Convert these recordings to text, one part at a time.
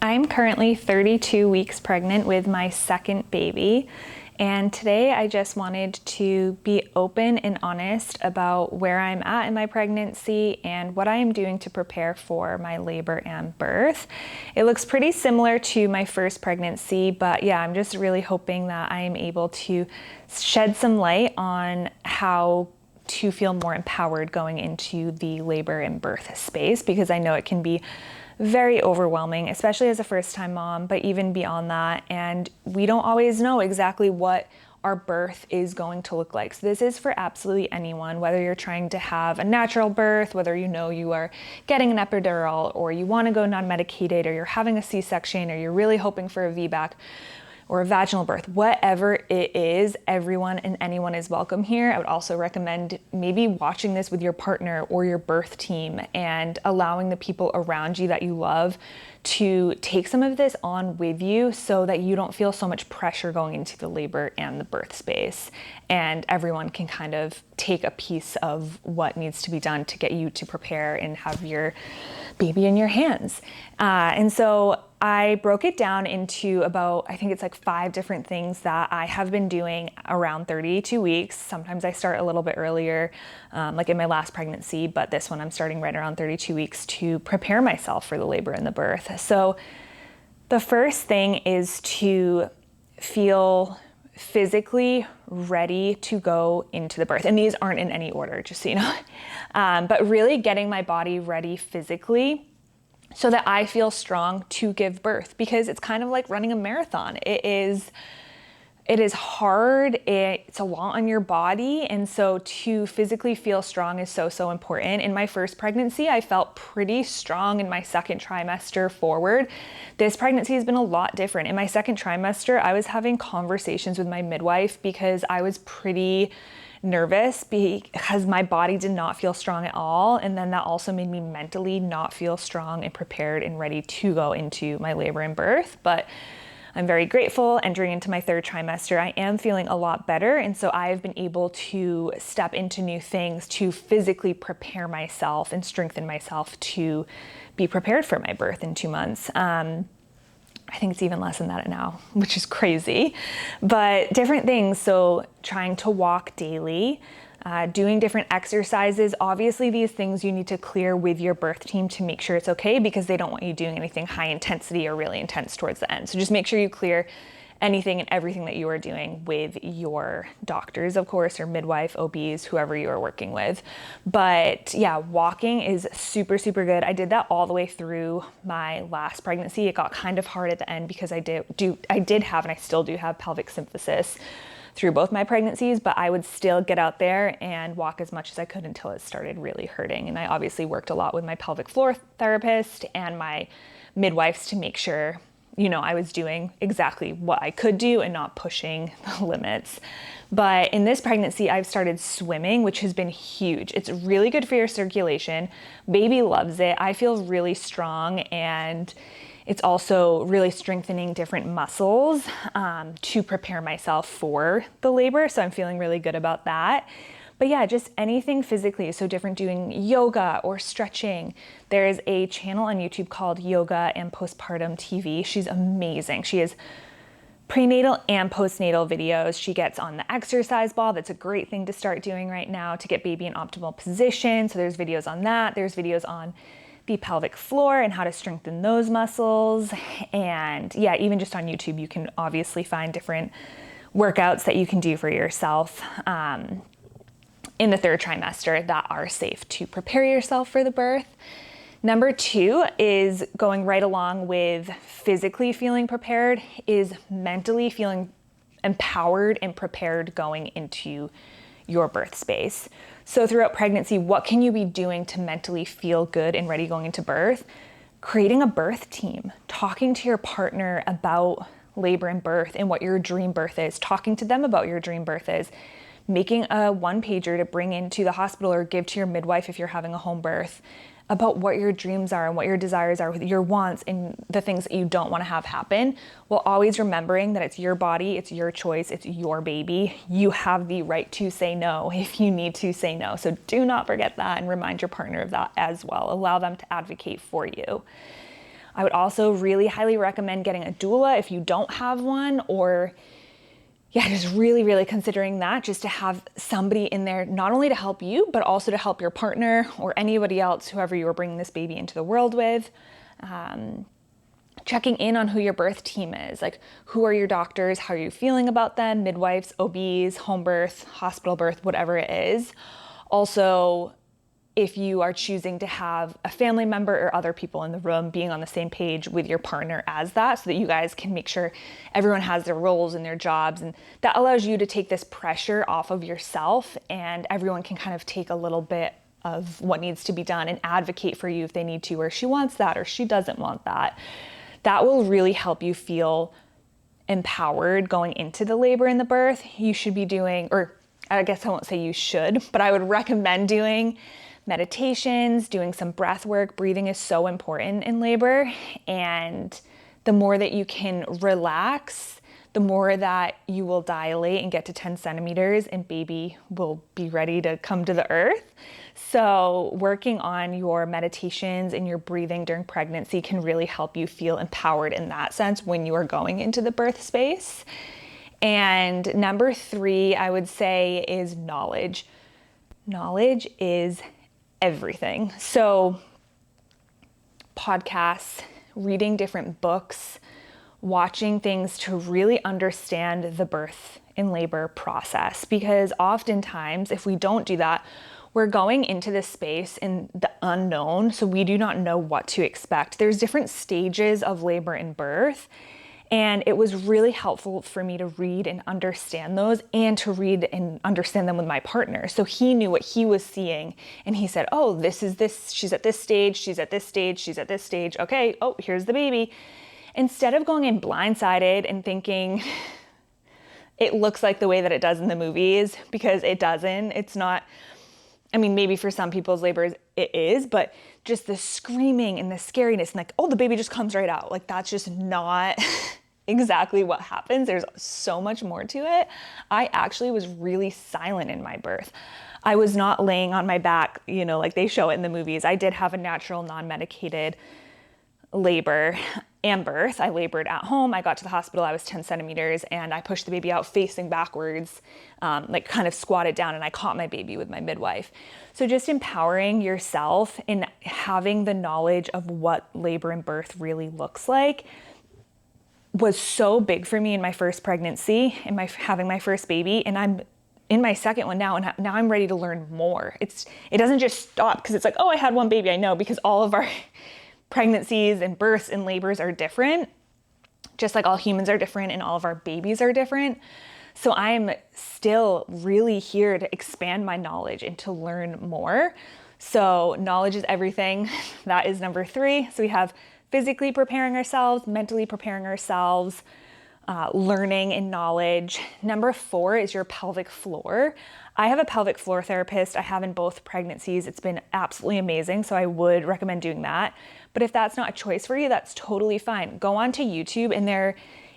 I'm currently 32 weeks pregnant with my second baby, and today I just wanted to be open and honest about where I'm at in my pregnancy and what I am doing to prepare for my labor and birth. It looks pretty similar to my first pregnancy, but yeah, I'm just really hoping that I am able to shed some light on how to feel more empowered going into the labor and birth space, because I know it can be very overwhelming, especially as a first-time mom, but even beyond that. And we don't always know exactly what our birth is going to look like. So this is for absolutely anyone, whether you're trying to have a natural birth, whether you know you are getting an epidural, or you want to go non-medicated, or you're having a C-section, or you're really hoping for a VBAC or a vaginal birth. Whatever it is, everyone and anyone is welcome here. I would also recommend maybe watching this with your partner or your birth team and allowing the people around you that you love to take some of this on with you so that you don't feel so much pressure going into the labor and the birth space, and everyone can kind of take a piece of what needs to be done to get you to prepare and have your baby in your hands. And so I broke it down into about, I think it's like 5 different things that I have been doing around 32 weeks. Sometimes I start a little bit earlier, like in my last pregnancy, but this one I'm starting right around 32 weeks to prepare myself for the labor and the birth. So the first thing is to feel physically ready to go into the birth. And these aren't in any order, just so you know. But really getting my body ready physically so that I feel strong to give birth, because it's kind of like running a marathon. It is hard, it's a lot on your body, and so to physically feel strong is so important. In my first pregnancy, I felt pretty strong in my second trimester forward. This pregnancy has been a lot different. In my second trimester, I was having conversations with my midwife because I was pretty nervous because my body did not feel strong at all, and then that also made me mentally not feel strong and prepared and ready to go into my labor and birth. But I'm very grateful. Entering into my third trimester, I am feeling a lot better, and so I have been able to step into new things to physically prepare myself and strengthen myself to be prepared for my birth in 2 months. I think it's even less than that now, which is crazy, but different things. So trying to walk daily, doing different exercises. Obviously, these things you need to clear with your birth team to make sure it's okay, because they don't want you doing anything high intensity or really intense towards the end. So just make sure you clear anything and everything that you are doing with your doctors, of course, or midwife, OBs, whoever you are working with. But yeah, walking is super good. I did that all the way through my last pregnancy. It got kind of hard at the end because I did have, and I still do have, pelvic symphysis through both my pregnancies, but I would still get out there and walk as much as I could until it started really hurting. And I obviously worked a lot with my pelvic floor therapist and my midwives to make sure, you know, I was doing exactly what I could do and not pushing the limits. But in this pregnancy, I've started swimming, which has been huge. It's really good for your circulation. Baby loves it. I feel really strong, and it's also really strengthening different muscles to prepare myself for the labor. So I'm feeling really good about that. But yeah, just anything physically. So different, doing yoga or stretching. There is a channel on YouTube called Yoga and Postpartum TV. She's amazing. She has prenatal and postnatal videos. She gets on the exercise ball. That's a great thing to start doing right now to get baby in optimal position. So there's videos on that. There's videos on the pelvic floor and how to strengthen those muscles. And yeah, even just on YouTube, you can obviously find different workouts that you can do for yourself in the third trimester that are safe to prepare yourself for the birth. Number 2 is going right along with physically feeling prepared, is mentally feeling empowered and prepared going into your birth space. So throughout pregnancy, what can you be doing to mentally feel good and ready going into birth? Creating a birth team, talking to your partner about labor and birth and what your dream birth is, talking to them about your dream birth is, making a 1-pager to bring into the hospital or give to your midwife if you're having a home birth about what your dreams are and what your desires are, your wants and the things that you don't want to have happen, while always remembering that it's your body, it's your choice, it's your baby. You have the right to say no if you need to say no. So do not forget that, and remind your partner of that as well. Allow them to advocate for you. I would also really highly recommend getting a doula if you don't have one, or just really, really considering that, just to have somebody in there, not only to help you, but also to help your partner or anybody else, whoever you're bringing this baby into the world with. Checking in on who your birth team is, like who are your doctors, how are you feeling about them, midwives, OBs, home birth, hospital birth, whatever it is. Also, if you are choosing to have a family member or other people in the room, being on the same page with your partner as that, so that you guys can make sure everyone has their roles and their jobs. And that allows you to take this pressure off of yourself, and everyone can kind of take a little bit of what needs to be done and advocate for you if they need to, or she wants that, or she doesn't want that. That will really help you feel empowered going into the labor and the birth. You should be doing, or I guess I won't say you should, but I would recommend doing meditations, doing some breath work. Breathing is so important in labor. And the more that you can relax, the more that you will dilate and get to 10 centimeters and baby will be ready to come to the earth. So working on your meditations and your breathing during pregnancy can really help you feel empowered in that sense when you are going into the birth space. And number 3, I would say, is knowledge. Knowledge is everything. So podcasts, reading different books, watching things to really understand the birth and labor process. Because oftentimes, if we don't do that, we're going into this space in the unknown, so we do not know what to expect. There's different stages of labor and birth. And it was really helpful for me to read and understand those, and to read and understand them with my partner. So he knew what he was seeing, and he said, oh, this is this, she's at this stage, she's at this stage, she's at this stage. Okay, oh, here's the baby. Instead of going in blindsided and thinking it looks like the way that it does in the movies, because it doesn't. It's not, I mean, maybe for some people's labors it is, but just the screaming and the scariness and like, oh, the baby just comes right out. Like, that's just not exactly what happens. There's so much more to it. I actually was really silent in my birth. I was not laying on my back, like they show it in the movies. I did have a natural, non-medicated labor and birth. I labored at home. I got to the hospital. I was 10 centimeters and I pushed the baby out facing backwards, like kind of squatted down, and I caught my baby with my midwife. So just empowering yourself and having the knowledge of what labor and birth really looks like was so big for me in my first pregnancy and having my first baby. And I'm in my second one now, and now I'm ready to learn more. It doesn't just stop because it's like, oh, I had one baby. I know, because all of our pregnancies and births and labors are different, just like all humans are different and all of our babies are different. So I'm still really here to expand my knowledge and to learn more. So knowledge is everything. That is number 3. So we have physically preparing ourselves, mentally preparing ourselves, learning and knowledge. Number 4 is your pelvic floor. I have a pelvic floor therapist. I have in both pregnancies. It's been absolutely amazing. So I would recommend doing that. But if that's not a choice for you, that's totally fine. Go onto YouTube, and there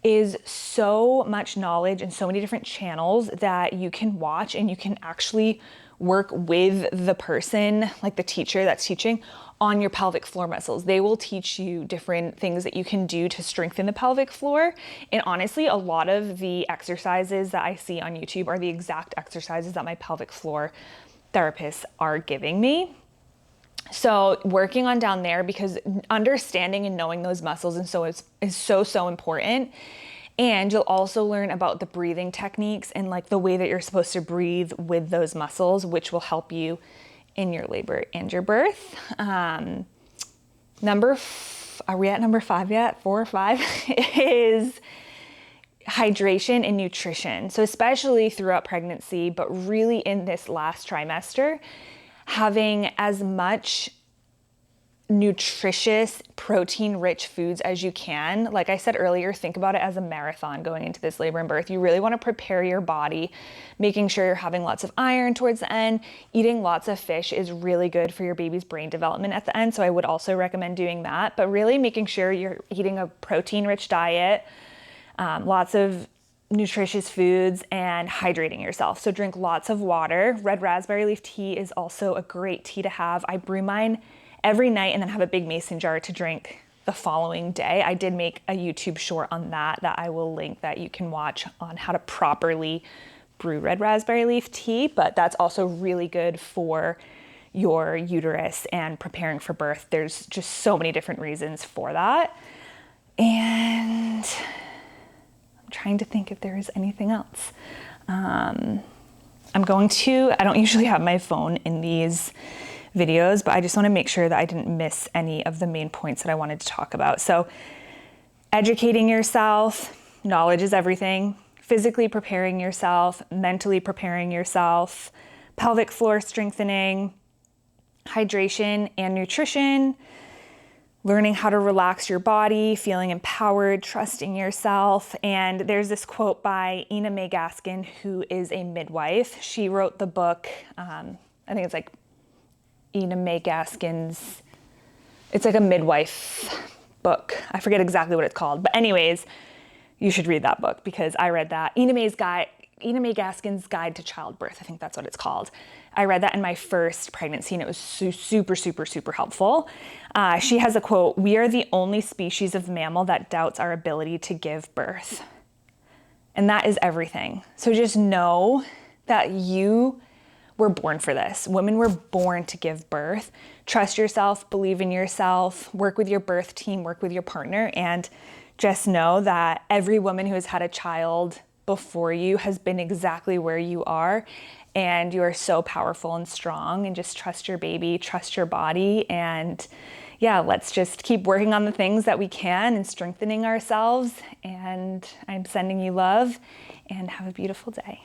is so much knowledge and so many different channels that you can watch, and you can actually work with the person, like the teacher that's teaching, on your pelvic floor muscles. They will teach you different things that you can do to strengthen the pelvic floor. And honestly, a lot of the exercises that I see on YouTube are the exact exercises that my pelvic floor therapists are giving me. So working on down there, because understanding and knowing those muscles and so is so important. And you'll also learn about the breathing techniques and like the way that you're supposed to breathe with those muscles, which will help you in your labor and your birth. Are we at number 5 yet? 4 or 5 is hydration and nutrition. So especially throughout pregnancy, but really in this last trimester, having as much nutritious, protein-rich foods as you can. Like I said earlier, think about it as a marathon going into this labor and birth. You really want to prepare your body, making sure you're having lots of iron towards the end. Eating lots of fish is really good for your baby's brain development at the end, so I would also recommend doing that. But really making sure you're eating a protein-rich diet, lots of nutritious foods, and hydrating yourself. So drink lots of water. Red raspberry leaf tea is also a great tea to have. I brew mine every night and then have a big mason jar to drink the following day. I did make a YouTube short on that I will link, that you can watch, on how to properly brew red raspberry leaf tea, but that's also really good for your uterus and preparing for birth. There's just so many different reasons for that. And I'm trying to think if there is anything else. I don't usually have my phone in these videos, but I just want to make sure that I didn't miss any of the main points that I wanted to talk about. So educating yourself, knowledge is everything. Physically preparing yourself, mentally preparing yourself, pelvic floor strengthening, hydration and nutrition, learning how to relax your body, feeling empowered, trusting yourself. And there's this quote by Ina May Gaskin, who is a midwife. She wrote the book, I think it's like Ina May Gaskin's, it's like a midwife book. I forget exactly what it's called, but anyways, you should read that book because I read that. Ina May Gaskin's Guide to Childbirth, I think that's what it's called. I read that in my first pregnancy and it was super, super, super helpful. She has a quote, "We are the only species of mammal that doubts our ability to give birth." And that is everything. So just know that you were born for this. Women were born to give birth. Trust yourself, believe in yourself, work with your birth team, work with your partner, and just know that every woman who has had a child before you has been exactly where you are, and you are so powerful and strong, and just trust your baby, trust your body, and yeah, let's just keep working on the things that we can and strengthening ourselves. And I'm sending you love, and have a beautiful day.